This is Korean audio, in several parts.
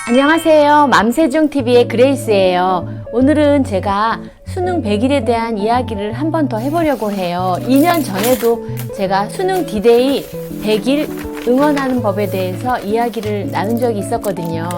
안녕하세요. 맘세중TV의 그레이스예요. 오늘은 제가 수능 100일에 대한 이야기를 한 번 더 해보려고 해요. 2년 전에도 제가 수능 D-Day 100일 응원하는 법에 대해서 이야기를 나눈 적이 있었거든요.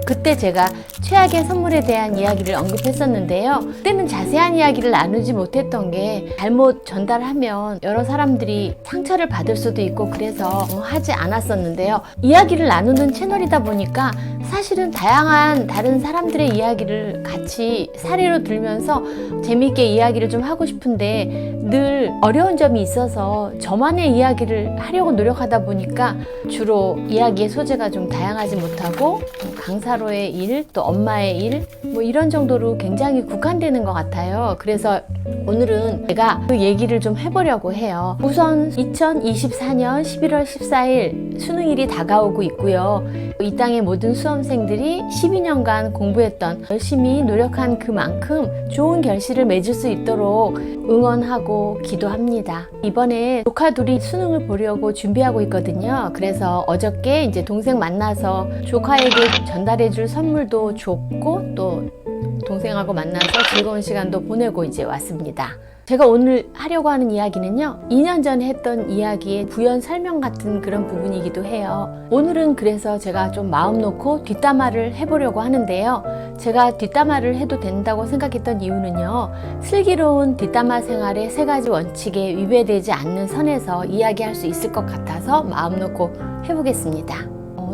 그때 제가 최악의 선물에 대한 이야기를 언급했었는데요. 그때는 자세한 이야기를 나누지 못했던 게 잘못 전달하면 여러 사람들이 상처를 받을 수도 있고 그래서 하지 않았었는데요. 이야기를 나누는 채널이다 보니까 사실은 다양한 다른 사람들의 이야기를 같이 사례로 들면서 재미있게 이야기를 좀 하고 싶은데 늘 어려운 점이 있어서 저만의 이야기를 하려고 노력하다 보니까 주로 이야기의 소재가 좀 다양하지 못하고 강사로의 일, 또 엄마의 일, 뭐 이런 정도로 굉장히 국한되는 것 같아요. 그래서 오늘은 제가 그 얘기를 좀 해보려고 해요. 우선 2024년 11월 14일 수능일이 다가오고 있고요. 이 땅의 모든 수험생들이 12년간 공부했던, 열심히 노력한 그만큼 좋은 결실을 맺을 수 있도록 응원하고 기도합니다. 이번에 조카 둘이 수능을 보려고 준비하고 있거든요. 그래서 어저께 이제 동생 만나서 조카에게 전달해줄 선물도 줬고 또 동생하고 만나서 즐거운 시간도 보내고 이제 왔습니다. 제가 오늘 하려고 하는 이야기는요, 2년 전에 했던 이야기의 부연 설명 같은 그런 부분이기도 해요. 오늘은 그래서 제가 좀 마음 놓고 뒷담화를 해보려고 하는데요. 제가 뒷담화를 해도 된다고 생각했던 이유는요, 슬기로운 뒷담화 생활의 3가지 원칙에 위배되지 않는 선에서 이야기할 수 있을 것 같아서 마음 놓고 해보겠습니다.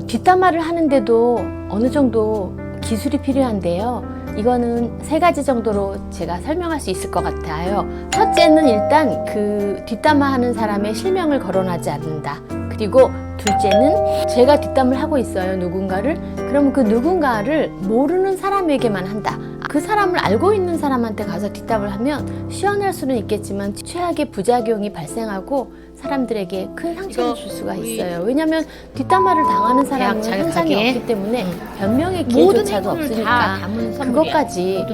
뒷담화를 하는데도 어느 정도 기술이 필요한데요. 이거는 3가지 정도로 제가 설명할 수 있을 것 같아요. 첫째는 일단 그 뒷담화 하는 사람의 실명을 거론하지 않는다. 그리고 둘째는 제가 뒷담을 하고 있어요, 누군가를. 그러면 그 누군가를 모르는 사람에게만 한다. 그 사람을 알고 있는 사람한테 가서 뒷담을 하면 시원할 수는 있겠지만 최악의 부작용이 발생하고 사람들에게 큰 상처를 줄 수가 있어요. 왜냐하면 뒷담화를 당하는 사람은 현장이 없기 때문에 변명의 기회조차도 없으니까 그것까지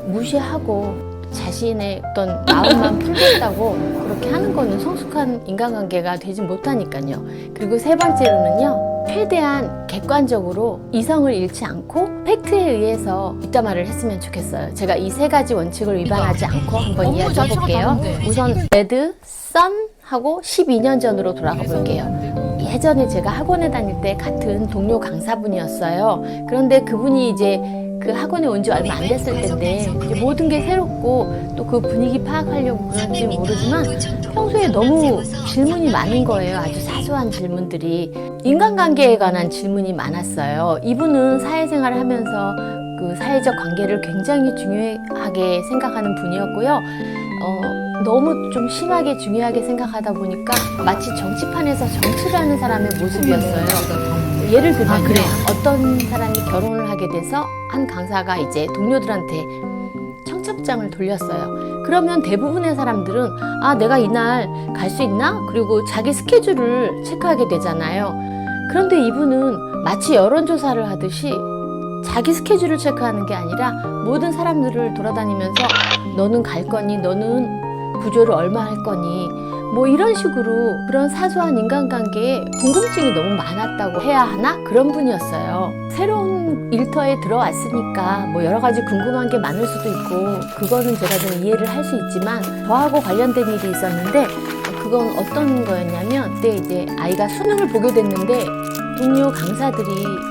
무시하고 자신의 어떤 마음만 풀겠다고 그렇게 하는 거는 성숙한 인간관계가 되지 못하니까요. 그리고 3번째로는요, 최대한 객관적으로 이성을 잃지 않고 팩트에 의해서 뒷담화를 했으면 좋겠어요. 제가 이 3가지 원칙을 위반하지 않고 한번 이야기해 볼게요. 우선 레드, 선 하고 12년 전으로 돌아가 볼게요. 예전에 제가 학원에 다닐 때 같은 동료 강사분이었어요. 그런데 그분이 이제 그 학원에 온 지 얼마 안 됐을 텐데 이제 모든 게 새롭고 또 그 분위기 파악하려고 그런지 모르지만 평소에 너무 질문이 많은 거예요. 아주 사소한 질문들이. 인간관계에 관한 질문이 많았어요. 이분은 사회생활을 하면서 그 사회적 관계를 굉장히 중요하게 생각하는 분이었고요. 너무 좀 심하게 중요하게 생각하다 보니까 마치 정치판에서 정치를 하는 사람의 모습이었어요. 예를 들면 어떤 사람이 결혼을 하게 돼서 한 강사가 이제 동료들한테 청첩장을 돌렸어요. 그러면 대부분의 사람들은 내가 이날 갈 수 있나? 그리고 자기 스케줄을 체크하게 되잖아요. 그런데 이분은 마치 여론조사를 하듯이 자기 스케줄을 체크하는 게 아니라 모든 사람들을 돌아다니면서 너는 갈 거니? 너는 구조를 얼마 할 거니? 뭐 이런 식으로 그런 사소한 인간관계에 궁금증이 너무 많았다고 해야 하나? 그런 분이었어요. 새로운 일터에 들어왔으니까 뭐 여러 가지 궁금한 게 많을 수도 있고 그거는 제가 좀 이해를 할 수 있지만 저하고 관련된 일이 있었는데 그건 어떤 거였냐면 그때 이제 아이가 수능을 보게 됐는데 동료 강사들이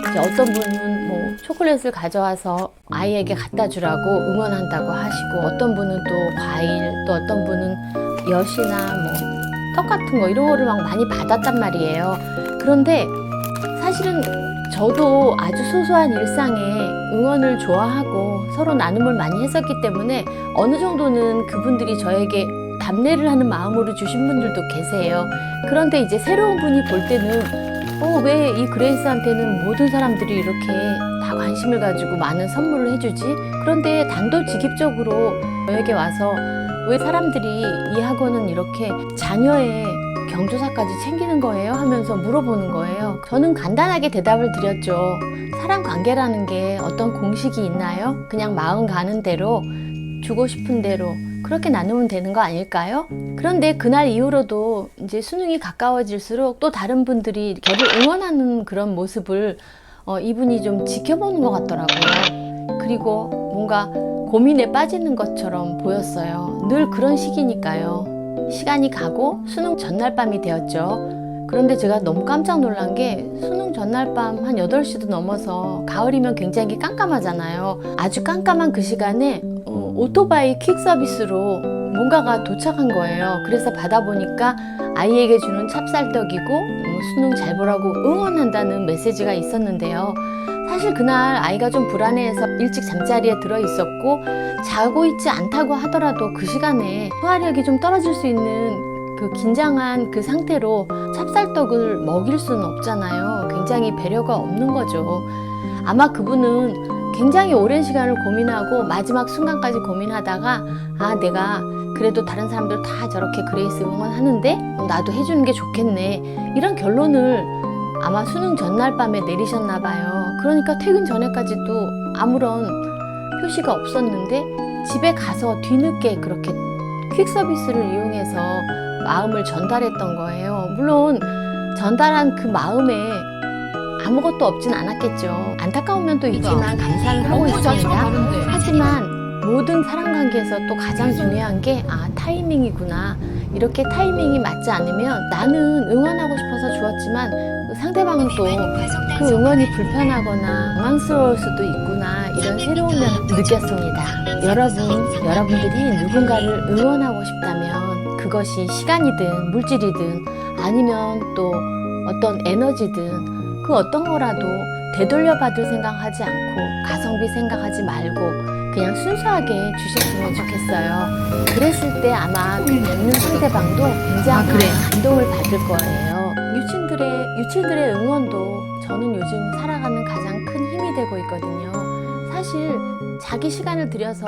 이제 어떤 분은 뭐 초콜릿을 가져와서 아이에게 갖다 주라고 응원한다고 하시고 어떤 분은 또 과일 또 어떤 분은 엿이나 뭐 떡 같은 거 이런 거를 막 많이 받았단 말이에요. 그런데 사실은 저도 아주 소소한 일상에 응원을 좋아하고 서로 나눔을 많이 했었기 때문에 어느 정도는 그분들이 저에게 답례를 하는 마음으로 주신 분들도 계세요. 그런데 이제 새로운 분이 볼 때는 왜 이 그레이스한테는 모든 사람들이 이렇게 다 관심을 가지고 많은 선물을 해주지? 그런데 단도직입적으로 저에게 와서 왜 사람들이 이 학원은 이렇게 자녀의 경조사까지 챙기는 거예요? 하면서 물어보는 거예요. 저는 간단하게 대답을 드렸죠. 사람 관계라는 게 어떤 공식이 있나요? 그냥 마음 가는 대로 주고 싶은 대로 그렇게 나누면 되는 거 아닐까요? 그런데 그날 이후로도 이제 수능이 가까워질수록 또 다른 분들이 저를 응원하는 그런 모습을 이분이 좀 지켜보는 것 같더라고요. 그리고 뭔가 고민에 빠지는 것처럼 보였어요. 늘 그런 시기니까요. 시간이 가고 수능 전날 밤이 되었죠. 그런데 제가 너무 깜짝 놀란 게 수능 전날 밤 한 8시도 넘어서 가을이면 굉장히 깜깜하잖아요. 아주 깜깜한 그 시간에 오토바이 퀵 서비스로 뭔가가 도착한 거예요. 그래서 받아보니까 아이에게 주는 찹쌀떡이고 수능 잘 보라고 응원한다는 메시지가 있었는데요. 사실 그날 아이가 좀 불안해해서 일찍 잠자리에 들어 있었고 자고 있지 않다고 하더라도 그 시간에 소화력이 좀 떨어질 수 있는 그 긴장한 그 상태로 찹쌀떡을 먹일 수는 없잖아요. 굉장히 배려가 없는 거죠. 아마 그분은 굉장히 오랜 시간을 고민하고 마지막 순간까지 고민하다가 내가 그래도 다른 사람들 다 저렇게 그레이스 응원하는데 나도 해주는 게 좋겠네, 이런 결론을 아마 수능 전날 밤에 내리셨나 봐요. 그러니까 퇴근 전에까지도 아무런 표시가 없었는데 집에 가서 뒤늦게 그렇게 퀵 서비스를 이용해서 마음을 전달했던 거예요. 물론 전달한 그 마음에 아무것도 없진 않았겠죠. 안타까운 면도 있지만 감사는 하고 있습니다. 하지만 모든 사람관계에서 또 가장 중요한 게 타이밍이구나. 이렇게 타이밍이 맞지 않으면 나는 응원하고 싶어서 주었지만 상대방은 또 그 응원이 불편하거나 당황스러울 수도 있구나, 이런 새로운 면을 느꼈습니다. 여러분들이 누군가를 응원하고 싶다면 그것이 시간이든 물질이든 아니면 또 어떤 에너지든 그 어떤 거라도 되돌려 받을 생각하지 않고 가성비 생각하지 말고 그냥 순수하게 주셨으면 좋겠어요. 그랬을 때 아마 그 듣는 상대방도 굉장히 감동을 받을 거예요. 유치들의 응원도 저는 요즘 살아가는 가장 큰 힘이 되고 있거든요. 사실 자기 시간을 들여서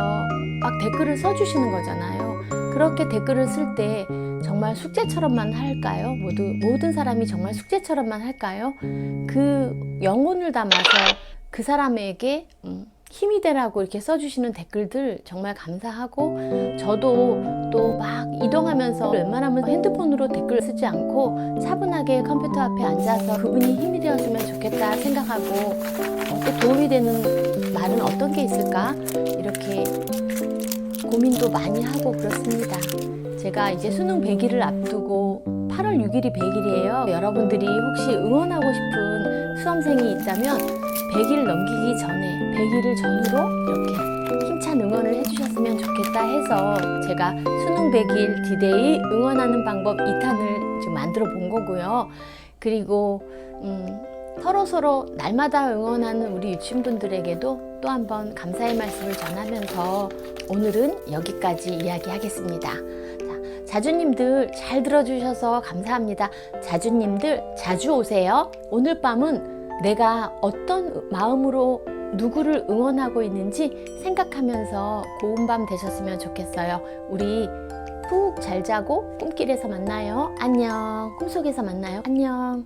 막 댓글을 써주시는 거잖아요. 그렇게 댓글을 쓸 때 정말 숙제처럼만 할까요? 모든 사람이 정말 숙제처럼만 할까요? 그 영혼을 담아서 그 사람에게 힘이 되라고 이렇게 써주시는 댓글들 정말 감사하고, 저도 또 막 이동하면서 웬만하면 핸드폰으로 댓글 쓰지 않고 차분하게 컴퓨터 앞에 앉아서 그분이 힘이 되었으면 좋겠다 생각하고 또 도움이 되는 말은 어떤 게 있을까 이렇게 고민도 많이 하고 그렇습니다. 제가 이제 수능 100일을 앞두고 8월 6일이 100일이에요. 여러분들이 혹시 응원하고 싶은 수험생이 있다면 100일 넘기기 전에 100일을 전후로 이렇게 힘찬 응원을 해주셨으면 좋겠다 해서 제가 수능 100일 디데이 응원하는 방법 2탄을 지금 만들어 본 거고요. 그리고 서로 날마다 응원하는 우리 유치원분들에게도 또 한 번 감사의 말씀을 전하면서 오늘은 여기까지 이야기하겠습니다. 자주님들 잘 들어주셔서 감사합니다. 자주님들 자주 오세요. 오늘 밤은 내가 어떤 마음으로 누구를 응원하고 있는지 생각하면서 고운 밤 되셨으면 좋겠어요. 우리 푹 잘 자고 꿈길에서 만나요. 안녕. 꿈속에서 만나요. 안녕.